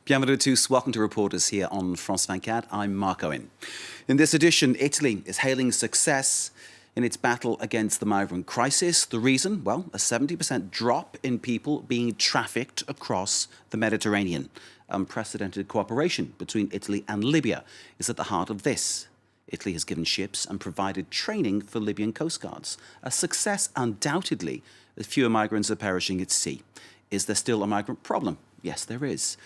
Bienvenue à tous. Welcome to Reporters here on France 24. I'm Marco In. In this edition, Italy is hailing success in its battle against the migrant crisis. The reason? Well, a 70% drop in people being trafficked across the Mediterranean. Unprecedented cooperation between Italy and Libya is at the heart of this. Italy has given ships and provided training for Libyan coastguards. A success, undoubtedly, as fewer migrants are perishing at sea. Is there still a migrant problem? Yes, there is.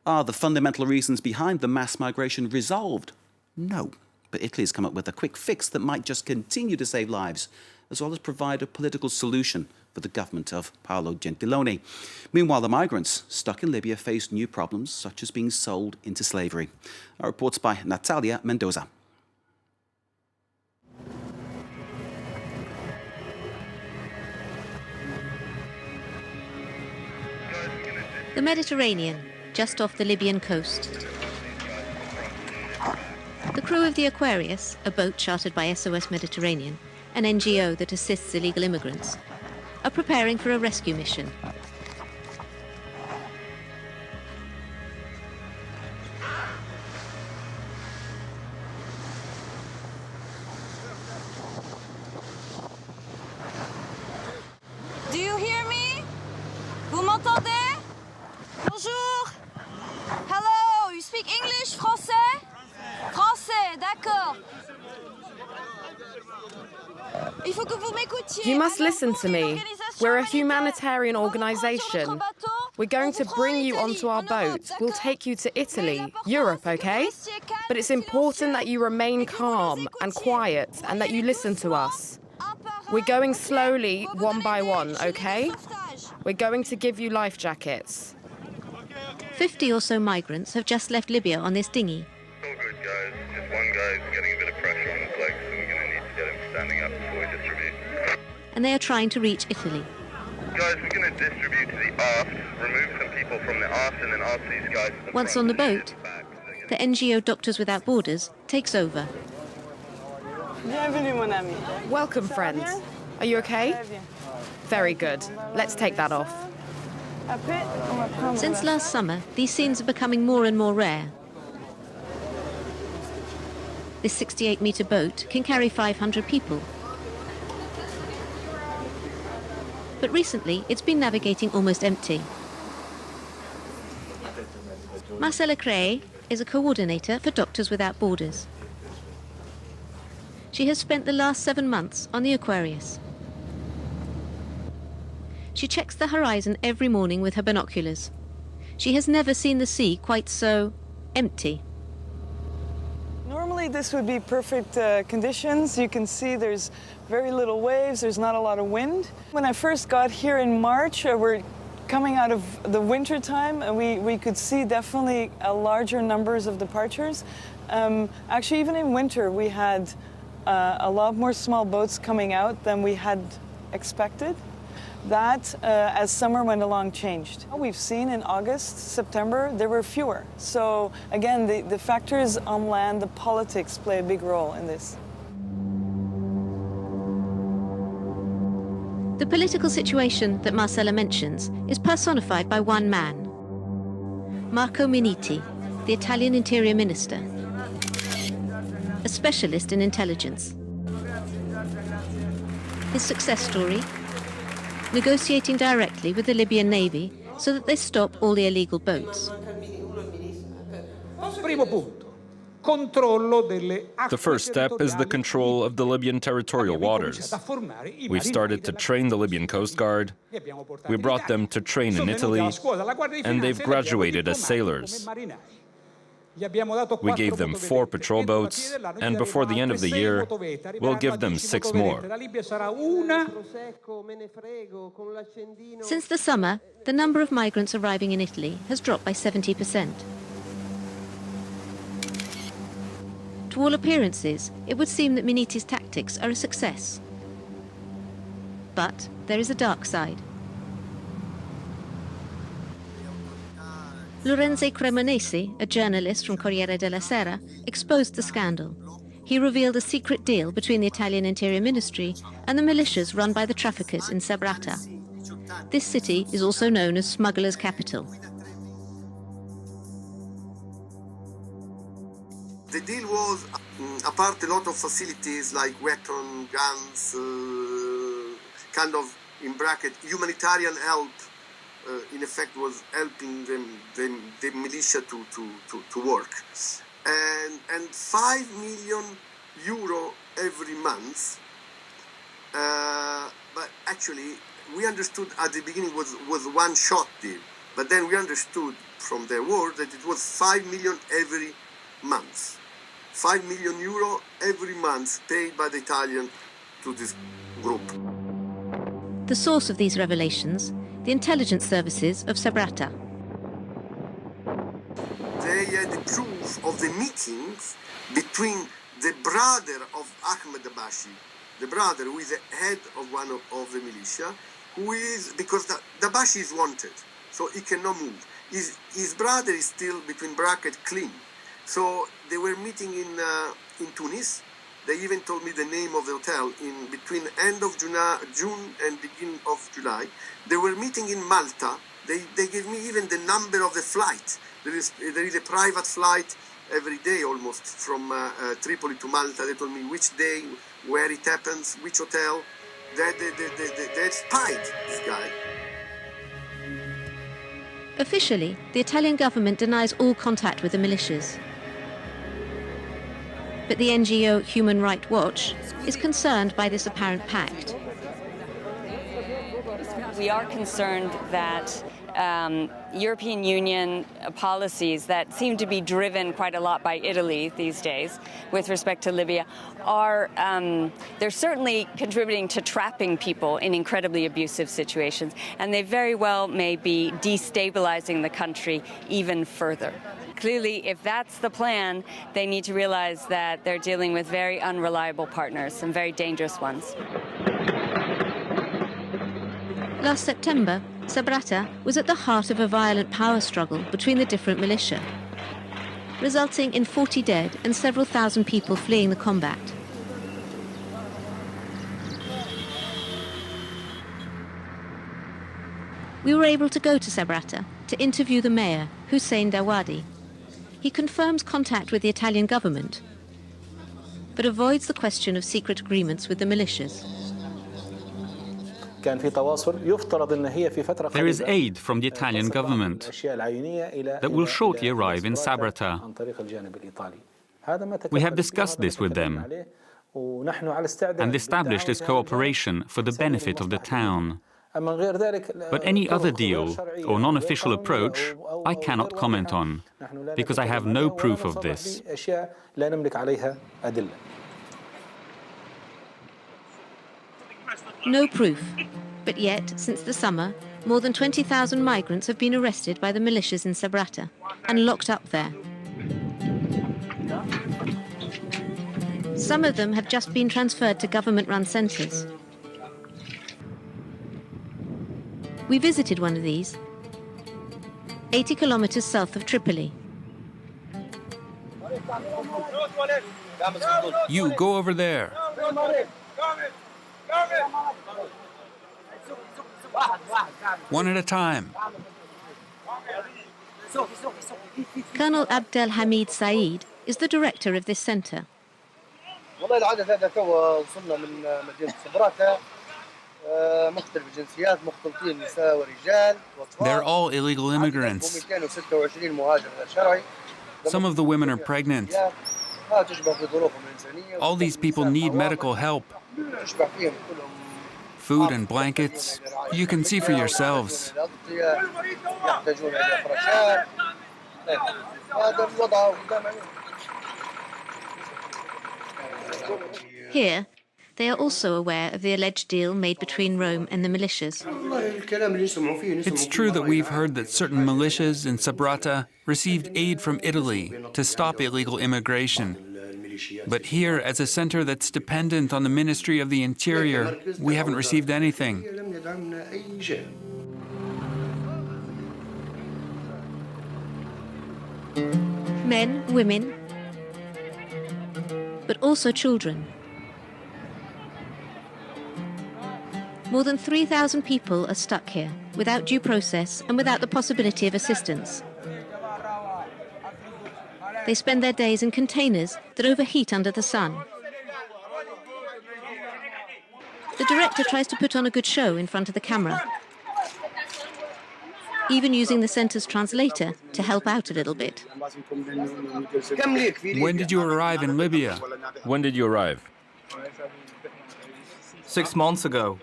Are the fundamental reasons behind the mass migration resolved? No. But Italy has come up with a quick fix that might just continue to save lives, as well as provide a political solution for the government of Paolo Gentiloni. Meanwhile, the migrants stuck in Libya face new problems, such as being sold into slavery. Our reports by Natalia, Mendoza. The Mediterranean, just off the Libyan coast. The crew of the Aquarius, a boat chartered by SOS Mediterranean, an NGO that assists illegal immigrants, are preparing for a rescue mission. Do you hear me? Vous m'entendez? Bonjour. Hello, you speak English, français? Français, d'accord. Il faut que vous m'écoutiez. You must listen to me. We're a humanitarian organisation. We're going to bring you onto our boat. We'll take you to Italy, Europe, okay? But it's important that you remain calm and quiet and that you listen to us. We're going slowly, one by one, okay? We're going to give you life jackets. 50 or so migrants have just left Libya on this dinghy. All good, guys. Just one guy's getting a bit of pressure on his legs, so we're going to need to get him standing up before we distribute. And they are trying to reach Italy. Guys, we're going to distribute to the aft, remove some people from the aft, and then ask these guys to the Once front on the and boat, the back. the NGO Doctors Without Borders takes over. Bienvenue, mon ami. Welcome, friends. Are you okay? Very good. Let's take that off. Since last summer, these scenes are becoming more and more rare. This 68-metre boat can carry 500 people. But recently, it's been navigating almost empty. Marcella Cray is a coordinator for Doctors Without Borders. She has spent the last 7 months on the Aquarius. She checks the horizon every morning with her binoculars. She has never seen the sea quite so empty. Normally this would be perfect conditions. You can see there's very little waves, there's not a lot of wind. When I first got here in March, we're coming out of the winter time, and we could see definitely larger numbers of departures. Actually, even in winter, we had a lot more small boats coming out than we had expected. That, as summer went along, changed. We've seen in August, September, there were fewer. So again, the factors on land, the politics play a big role in this. The political situation that Marcella mentions is personified by one man, Marco Minitti, the Italian Interior Minister, a specialist in intelligence. His success story? Negotiating directly with the Libyan Navy so that they stop all the illegal boats. The first step is the control of the Libyan territorial waters. We've started to train the Libyan Coast Guard. We brought them to train in Italy, and they've graduated as sailors. We gave them 4 patrol boats, and before the end of the year, we'll give them 6 more. Since the summer, the number of migrants arriving in Italy has dropped by 70%. To all appearances, it would seem that Minitti's tactics are a success. But there is a dark side. Lorenzo Cremonesi, a journalist from Corriere della Sera, exposed the scandal. He revealed a secret deal between the Italian Interior Ministry and the militias run by the traffickers in Sabrata. This city is also known as smugglers' capital. apart a lot of facilities like weapon, guns, kind of, in bracket, humanitarian help, in effect was helping the militia to work. And 5 million euro every month, but actually we understood at the beginning was one shot deal, but then we understood from their word that it was 5 million every month. 5 million euro every month paid by the Italian to this group. The source of these revelations, the intelligence services of Sabratha. They had the proof of the meetings between the brother of Ahmed Dabashi, the brother who is the head of one of the militia, who is, because Dabashi is wanted, so he cannot move. His brother is still, between bracket, clean. So they were meeting in Tunis. They even told me the name of the hotel in between end of June and beginning of July. They were meeting in Malta. They gave me even the number of the flight. There is a private flight every day almost from Tripoli to Malta. They told me which day, where it happens, which hotel. They spied this guy. Officially, the Italian government denies all contact with the militias. But the NGO Human Rights Watch is concerned by this apparent pact. We are concerned that European Union policies that seem to be driven quite a lot by Italy these days with respect to Libya are, they're certainly contributing to trapping people in incredibly abusive situations, and they very well may be destabilizing the country even further. Clearly, if that's the plan, they need to realize that they're dealing with very unreliable partners, some very dangerous ones. Last September, Sabratha was at the heart of a violent power struggle between the different militia, resulting in 40 dead and several thousand people fleeing the combat. We were able to go to Sabratha to interview the mayor, Hussein Dawadi. He confirms contact with the Italian government, but avoids the question of secret agreements with the militias. There is aid from the Italian government that will shortly arrive in Sabratha. We have discussed this with them and established this cooperation for the benefit of the town. But any other deal or non-official approach I cannot comment on, because I have no proof of this. No proof. But yet, since the summer, more than 20,000 migrants have been arrested by the militias in Sabratha and locked up there. Some of them have just been transferred to government-run centres. We visited one of these, 80 kilometres south of Tripoli. You go over there. One at a time. Colonel Abdel Hamid Said is the director of this centre. They're all illegal immigrants. Some of the women are pregnant. All these people need medical help. Food and blankets. You can see for yourselves. Here, they are also aware of the alleged deal made between Rome and the militias. It's true that we've heard that certain militias in Sabratha received aid from Italy to stop illegal immigration. But here, as a center that's dependent on the Ministry of the Interior, we haven't received anything. Men, women, but also children. More than 3,000 people are stuck here, without due process and without the possibility of assistance. They spend their days in containers that overheat under the sun. The director tries to put on a good show in front of the camera, even using the centre's translator to help out a little bit. When did you arrive in Libya? When did you arrive? 6 months ago.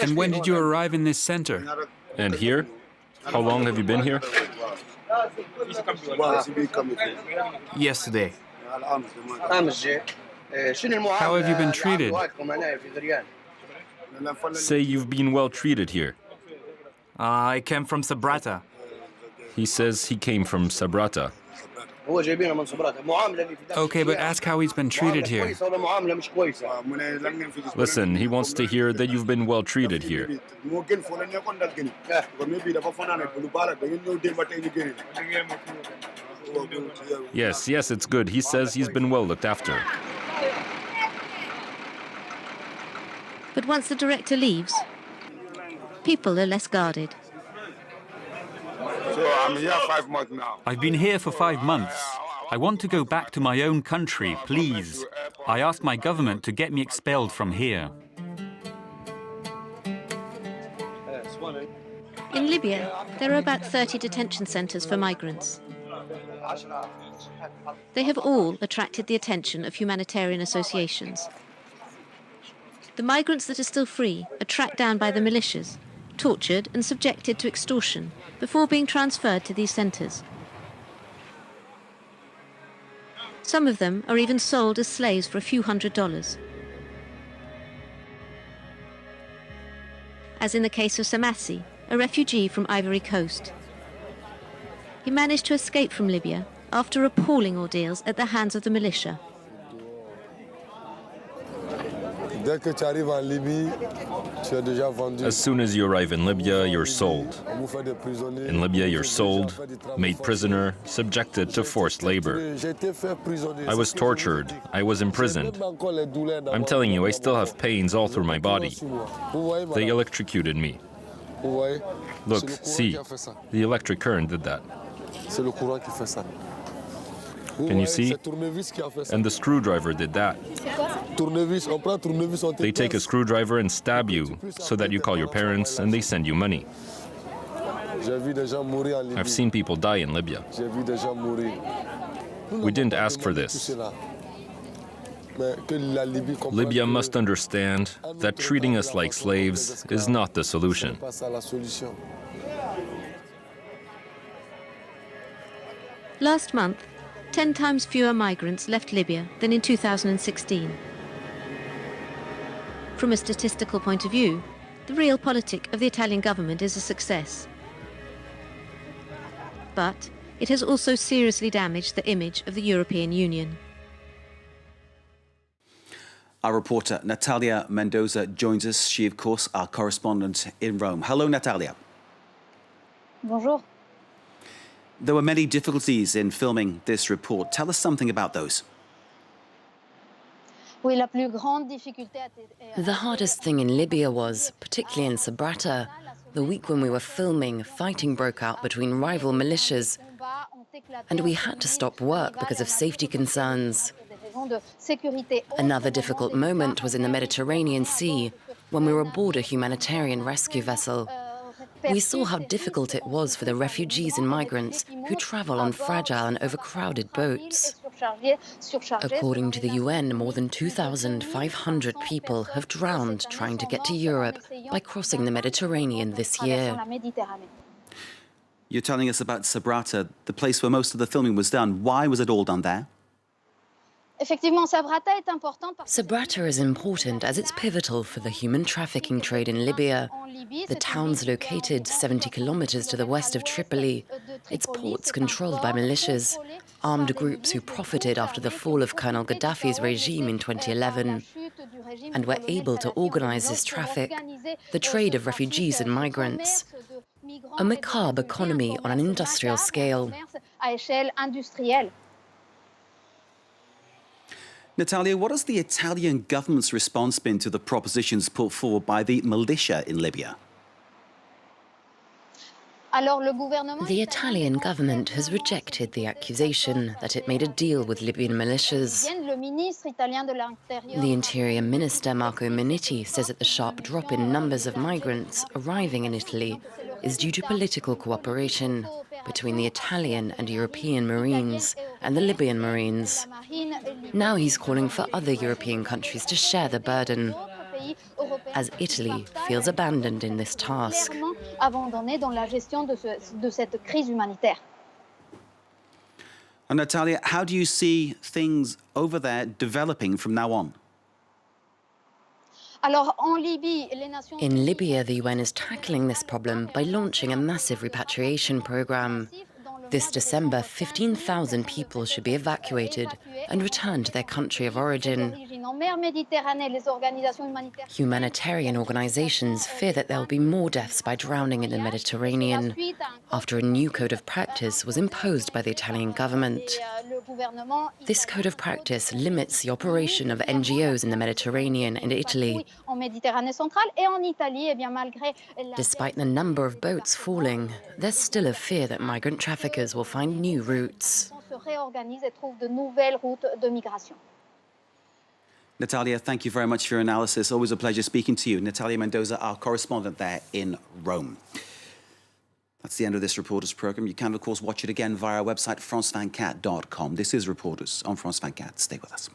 And when did you arrive in this center? And here? How long have you been here? Yesterday. How have you been treated? Say you've been well treated here. I came from Sabratha. He says he came from Sabratha. Okay, but ask how he's been treated here. Listen, he wants to hear that you've been well treated here. Yes, it's good. He says he's been well looked after. But once the director leaves, people are less guarded. So I'm here 5 months now. I've been here for 5 months. I want to go back to my own country, please. I asked my government to get me expelled from here. In Libya, there are about 30 detention centres for migrants. They have all attracted the attention of humanitarian associations. The migrants that are still free are tracked down by the militias, tortured and subjected to extortion before being transferred to these centres. Some of them are even sold as slaves for a few $100s. As in the case of Samassi, a refugee from Ivory Coast. He managed to escape from Libya after appalling ordeals at the hands of the militia. As soon as you arrive in Libya, you're sold. In Libya, you're sold, made prisoner, subjected to forced labor. I was tortured. I was imprisoned. I'm telling you, I still have pains all through my body. They electrocuted me. Look, see, the electric current did that. Can you see? And the screwdriver did that. They take a screwdriver and stab you so that you call your parents and they send you money. I've seen people die in Libya. We didn't ask for this. Libya must understand that treating us like slaves is not the solution. Last month, 10 times fewer migrants left Libya than in 2016. From a statistical point of view, the realpolitik of the Italian government is a success. But it has also seriously damaged the image of the European Union. Our reporter Natalia Mendoza joins us. She, of course, our correspondent in Rome. Hello, Natalia. Bonjour. There were many difficulties in filming this report. Tell us something about those. The hardest thing in Libya was, particularly in Sabratha, the week when we were filming, fighting broke out between rival militias, and we had to stop work because of safety concerns. Another difficult moment was in the Mediterranean Sea, when we were aboard a humanitarian rescue vessel. We saw how difficult it was for the refugees and migrants who travel on fragile and overcrowded boats. According to the UN, more than 2,500 people have drowned trying to get to Europe by crossing the Mediterranean this year. You're telling us about Sabratha, the place where most of the filming was done. Why was it all done there? Sabratha is important as it's pivotal for the human trafficking trade in Libya. The town's located 70 kilometers to the west of Tripoli. Its ports controlled by militias, armed groups who profited after the fall of Colonel Gaddafi's regime in 2011, and were able to organize this traffic, the trade of refugees and migrants. A macabre economy on an industrial scale. Natalia, what has the Italian government's response been to the propositions put forward by the militia in Libya? The Italian government has rejected the accusation that it made a deal with Libyan militias. The Interior Minister Marco Minitti says that the sharp drop in numbers of migrants arriving in Italy is due to political cooperation between the Italian and European Marines and the Libyan Marines. Now he's calling for other European countries to share the burden, as Italy feels abandoned in this task. And Natalia, how do you see things over there developing from now on? In Libya, the UN is tackling this problem by launching a massive repatriation program. This December, 15,000 people should be evacuated and returned to their country of origin. Humanitarian organizations fear that there will be more deaths by drowning in the Mediterranean after a new code of practice was imposed by the Italian government. This code of practice limits the operation of NGOs in the Mediterranean and Italy. Despite the number of boats falling, there's still a fear that migrant traffickers will find new routes. Natalia, thank you very much for your analysis. Always a pleasure speaking to you. Natalia Mendoza, our correspondent there in Rome. That's the end of this Reporters programme. You can, of course, watch it again via our website, france24.com. This is Reporters on France 24. Stay with us.